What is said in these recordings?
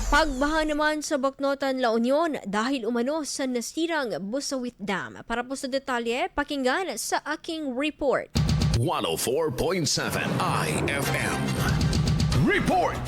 Pagbaha naman sa Bacnotan, La Union dahil umano sa nasirang Busawit Dam. Para po sa detalye, pakinggan sa aking report. 104.7 IFM. Report!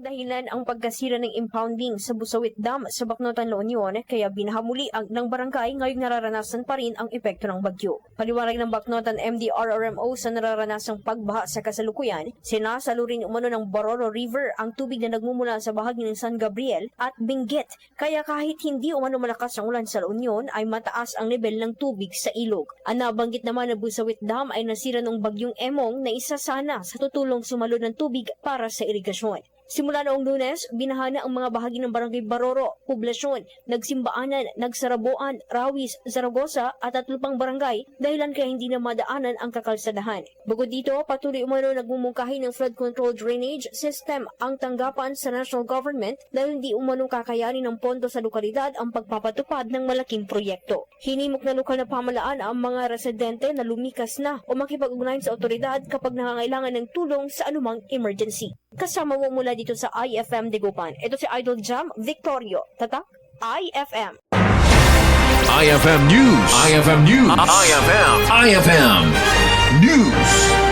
Dahilan ang pagkasira ng impounding sa Busawit Dam sa Bacnotan, La Union, kaya binahamuli ng barangay ngayong nararanasan pa rin ang epekto ng bagyo. Paliwanag ng Bacnotan MDRRMO sa nararanasang pagbaha sa kasalukuyan, sinasalo rin umano ng Baroro River ang tubig na nagmumula sa bahagi ng San Gabriel at Benguet, kaya kahit hindi umano malakas ang ulan sa La Union ay mataas ang level ng tubig sa ilog. Ang nabanggit naman na Busawit Dam ay nasira ng bagyong Emong na isa sana sa tutulong sumalo ng tubig para sa irigasyon. Simula noong Lunes, binahana ang mga bahagi ng Barangay Baroro, Poblasyon, Nagsimbaanan, Nagsaraboan, Rawis, Zaragoza at 3 pang barangay dahilan kaya hindi na madaanan ang kakalsadahan. Bukod dito, patuloy umano nagmumungkahi ng flood control drainage system ang tanggapan sa national government dahil hindi umano kakayanin ng pondo sa lokalidad ang pagpapatupad ng malaking proyekto. Hinimok na lokal na pamahalaan ang mga residente na lumikas na o makipag-ugnayan sa otoridad kapag nangangailangan ng tulong sa anumang emergency. Kasama mo mula dito sa IFM Dagupan. Ito si Idol Jam Victorio. Tatak, IFM. IFM News. IFM News. IFM News.